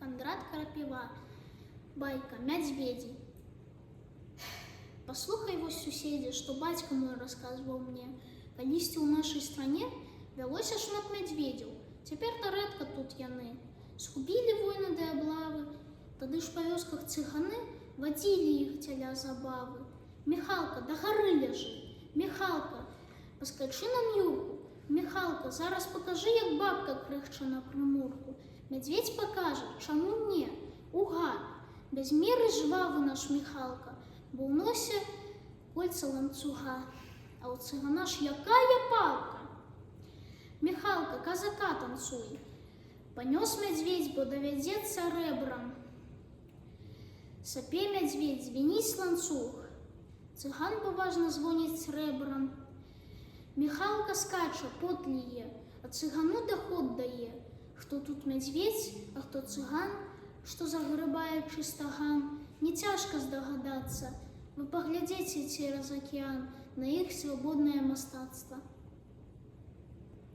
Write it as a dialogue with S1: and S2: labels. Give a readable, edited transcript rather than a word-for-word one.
S1: Кандрат Карапіва. Байка «Мядзведзі». Паслухай вось, суседзе, што бацька мой расказваў мне. Калісьці ў нашай стране вялося шмат мядзведзяў. Цяпер-то рэдка тут яны. Згубілі войны ды аблавы. Тады ж па вёсках цыганы вадзілі іх дзеля забавы. Міхалка, да гары ляжы. Міхалка, паскачы нам юрку. Міхалка, зараз пакажы, як бабка крыхча на прымурку. Мядзведзь пакажа, чаму не? Уга, без меры жвавы наш Міхалка, бо ў носе кольца ланцуга, а ў цыгана ж якая палка. Міхалка, казака танцуй. Панёс мядзведзь, бо давядзецца рэбрам. Сапе мядзведзь, звініць ланцуг. Цыган паважна звоніць рэбрам. Міхалка скача, пот ліе, а цыгану даход дае. Хто тут мядзведзь, а хто цыган, што загрыбае чыстаган, не цяжка здагадацца. Вы паглядзіце цераз акіян на іх свабоднае мастацтва.